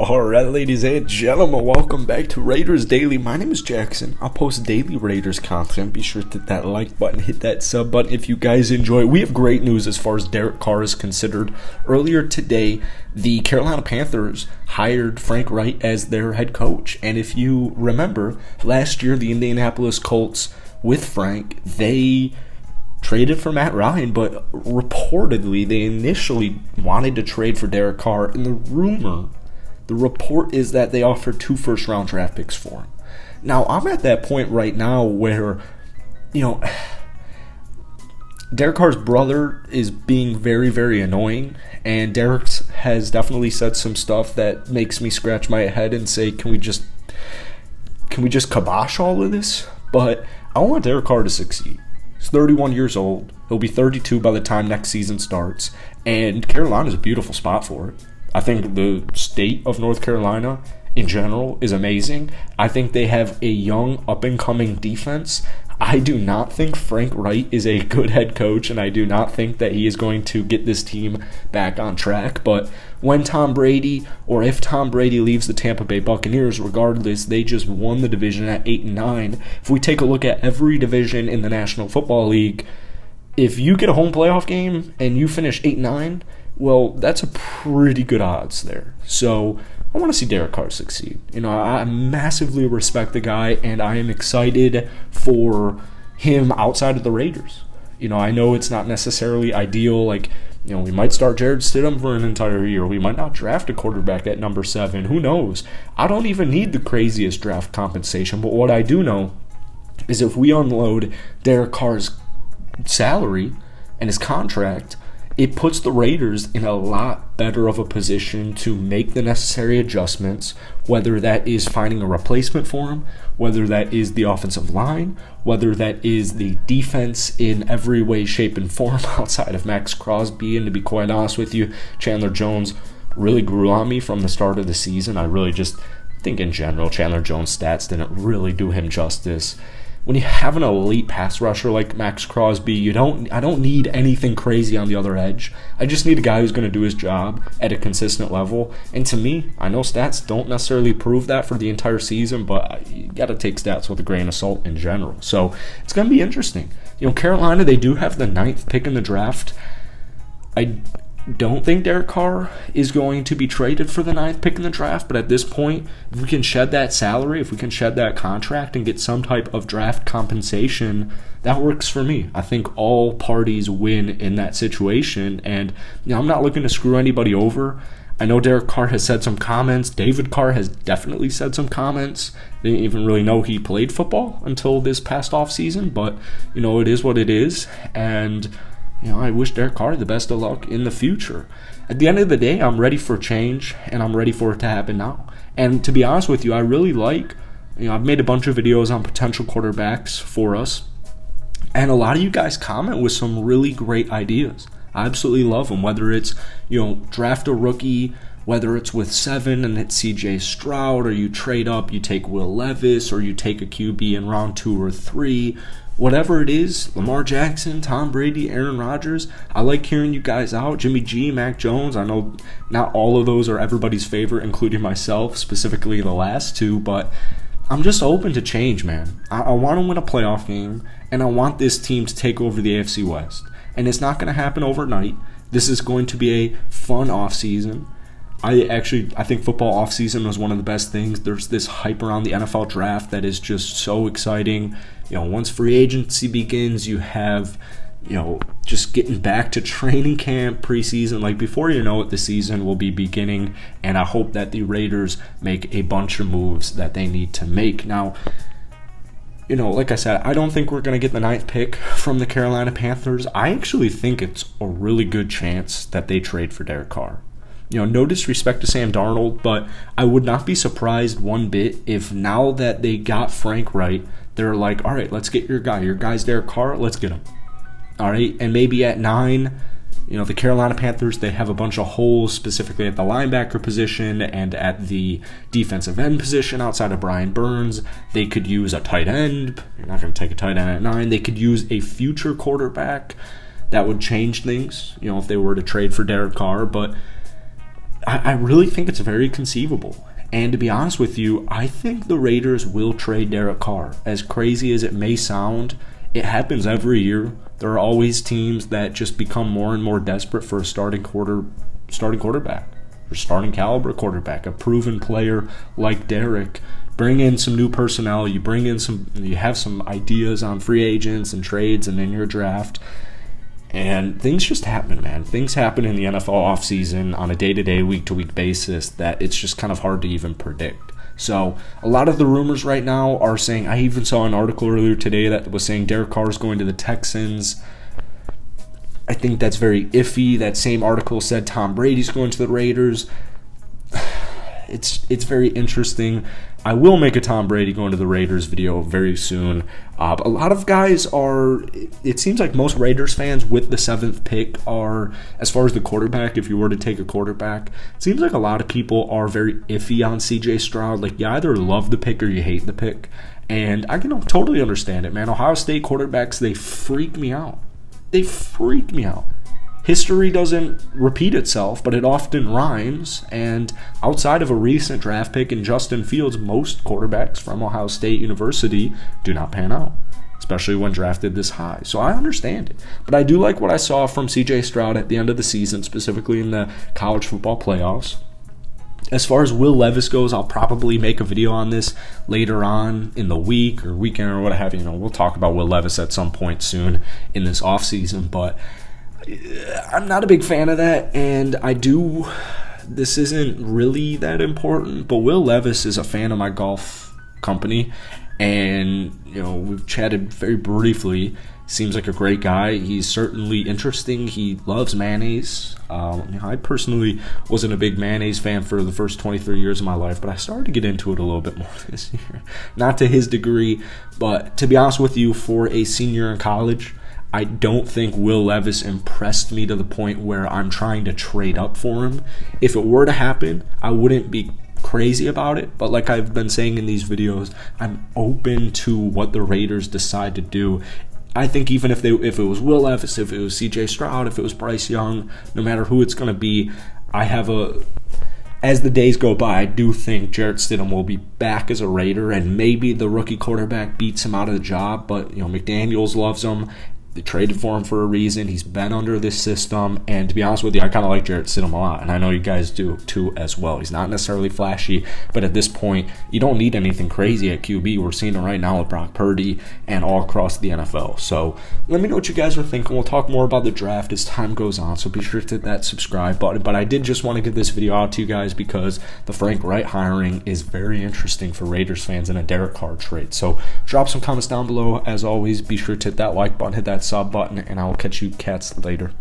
Alright, ladies and gentlemen, welcome back to Raiders Daily. My name is Jackson. I'll post daily Raiders content. Be sure to hit that like button, hit that sub button if you guys enjoy. We have great news as far as Derek Carr is considered. Earlier today, the Carolina Panthers hired Frank Reich as their head coach. And if you remember, last year, the Indianapolis Colts with Frank, they traded for Matt Ryan, but reportedly they initially wanted to trade for Derek Carr. And the report is that they offered 2 first-round draft picks for him. Now, I'm at that point right now where, Derek Carr's brother is being very, very annoying, and Derek has definitely said some stuff that makes me scratch my head and say, can we just kibosh all of this? But I want Derek Carr to succeed. He's 31 years old. He'll be 32 by the time next season starts, and Carolina's a beautiful spot for it. I think the state of North Carolina in general is amazing. I think they have a young, up-and-coming defense. I do not think Frank Reich is a good head coach, and I do not think that he is going to get this team back on track. But when Tom Brady, or if Tom Brady leaves the Tampa Bay Buccaneers, regardless, they just won the division at 8-9. If we take a look at every division in the National Football League, if you get a home playoff game and you finish 8-9, well, that's a pretty good odds there. So I want to see Derek Carr succeed. I massively respect the guy, and I am excited for him outside of the Raiders. I know it's not necessarily ideal. We might start Jared Stidham for an entire year. We might not draft a quarterback at number 7. Who knows? I don't even need the craziest draft compensation, but what I do know is if we unload Derek Carr's salary and his contract, it puts the Raiders in a lot better of a position to make the necessary adjustments, whether that is finding a replacement for him, whether that is the offensive line, whether that is the defense in every way, shape, and form outside of Max Crosby. And to be quite honest with you, Chandler Jones really grew on me from the start of the season. I really just think in general Chandler Jones' stats didn't really do him justice. When you have an elite pass rusher like Max Crosby, I don't need anything crazy on the other edge. I just need a guy who's going to do his job at a consistent level. And to me, I know stats don't necessarily prove that for the entire season, but you got to take stats with a grain of salt in general. So it's going to be interesting. Carolina, they do have the 9th pick in the draft. I don't think Derek Carr is going to be traded for the 9th pick in the draft, but at this point, if we can shed that salary, if we can shed that contract and get some type of draft compensation, that works for me. I think all parties win in that situation, and I'm not looking to screw anybody over. I know Derek Carr has said some comments. David Carr has definitely said some comments. Didn't even really know he played football until this past offseason, but, it is what it is, and I wish Derek Carr the best of luck in the future. At the end of the day, I'm ready for change, and I'm ready for it to happen now. And to be honest with you, I really like, I've made a bunch of videos on potential quarterbacks for us, and a lot of you guys comment with some really great ideas. I absolutely love them, whether it's, draft a rookie, whether it's with 7 and it's C.J. Stroud, or you trade up, you take Will Levis, or you take a QB in round 2 or 3. Whatever it is, Lamar Jackson, Tom Brady, Aaron Rodgers, I like hearing you guys out. Jimmy G, Mac Jones, I know not all of those are everybody's favorite, including myself, specifically the last 2, but I'm just open to change, man. I want to win a playoff game, and I want this team to take over the AFC West. And it's not going to happen overnight. This is going to be a fun offseason. I think football offseason was one of the best things. There's this hype around the NFL draft that is just so exciting. Once free agency begins, you have, just getting back to training camp, preseason. Before you know it, the season will be beginning, and I hope that the Raiders make a bunch of moves that they need to make. Now, like I said, I don't think we're going to get the 9th pick from the Carolina Panthers. I actually think it's a really good chance that they trade for Derek Carr. No disrespect to Sam Darnold, but I would not be surprised one bit if now that they got Frank Reich, they're like, all right, let's get your guy. Your guy's Derek Carr, let's get him. All right, and maybe at 9, the Carolina Panthers, they have a bunch of holes, specifically at the linebacker position and at the defensive end position outside of Brian Burns. They could use a tight end. You're not going to take a tight end at 9. They could use a future quarterback. That would change things, if they were to trade for Derek Carr, but I really think it's very conceivable. And to be honest with you, I think the Raiders will trade Derek Carr. As crazy as it may sound, it happens every year. There are always teams that just become more and more desperate for a starting quarterback, or starting caliber quarterback, a proven player like Derek. Bring in some new personnel. You have some ideas on free agents and trades and in your draft. And things just happen, man. Things happen in the NFL offseason on a day-to-day, week-to-week basis that it's just kind of hard to even predict. So a lot of the rumors right now are saying, I even saw an article earlier today that was saying Derek Carr is going to the Texans. I think that's very iffy. That same article said Tom Brady's going to the Raiders. It's very interesting. I will make a Tom Brady going to the Raiders video very soon. A lot of guys are, it seems like most Raiders fans with the 7th pick are, as far as the quarterback, if you were to take a quarterback, it seems like a lot of people are very iffy on CJ Stroud. Like, you either love the pick or you hate the pick. And I can totally understand it, man. Ohio State quarterbacks, they freak me out. They freak me out. History doesn't repeat itself, but it often rhymes, and outside of a recent draft pick in Justin Fields, most quarterbacks from Ohio State University do not pan out, especially when drafted this high. So I understand it, but I do like what I saw from CJ Stroud at the end of the season, specifically in the college football playoffs. As far as Will Levis goes, I'll probably make a video on this later on in the week or weekend or what have you. We'll talk about Will Levis at some point soon in this offseason, but I'm not a big fan of that, and this isn't really that important, but Will Levis is a fan of my golf company, and we've chatted very briefly. Seems like a great guy. He's certainly interesting. He loves mayonnaise. I personally wasn't a big mayonnaise fan for the first 23 years of my life, but I started to get into it a little bit more this year. Not to his degree, but to be honest with you, for a senior in college, I don't think Will Levis impressed me to the point where I'm trying to trade up for him. If it were to happen, I wouldn't be crazy about it, but like I've been saying in these videos, I'm open to what the Raiders decide to do. I think even if it was Will Levis, if it was CJ Stroud, if it was Bryce Young, no matter who it's going to be, as the days go by, I do think Jarrett Stidham will be back as a Raider, and maybe the rookie quarterback beats him out of the job, but McDaniels loves him. They traded for him for a reason. He's been under this system. And to be honest with you, I kind of like Jarrett Stidham a lot. And I know you guys do too as well. He's not necessarily flashy, but at this point, you don't need anything crazy at QB. We're seeing it right now with Brock Purdy and all across the NFL. So let me know what you guys are thinking. We'll talk more about the draft as time goes on. So be sure to hit that subscribe button. But I did just want to get this video out to you guys because the Frank Wright hiring is very interesting for Raiders fans in a Derek Carr trade. So drop some comments down below. As always, be sure to hit that like button, hit that sub button, and I will catch you cats later.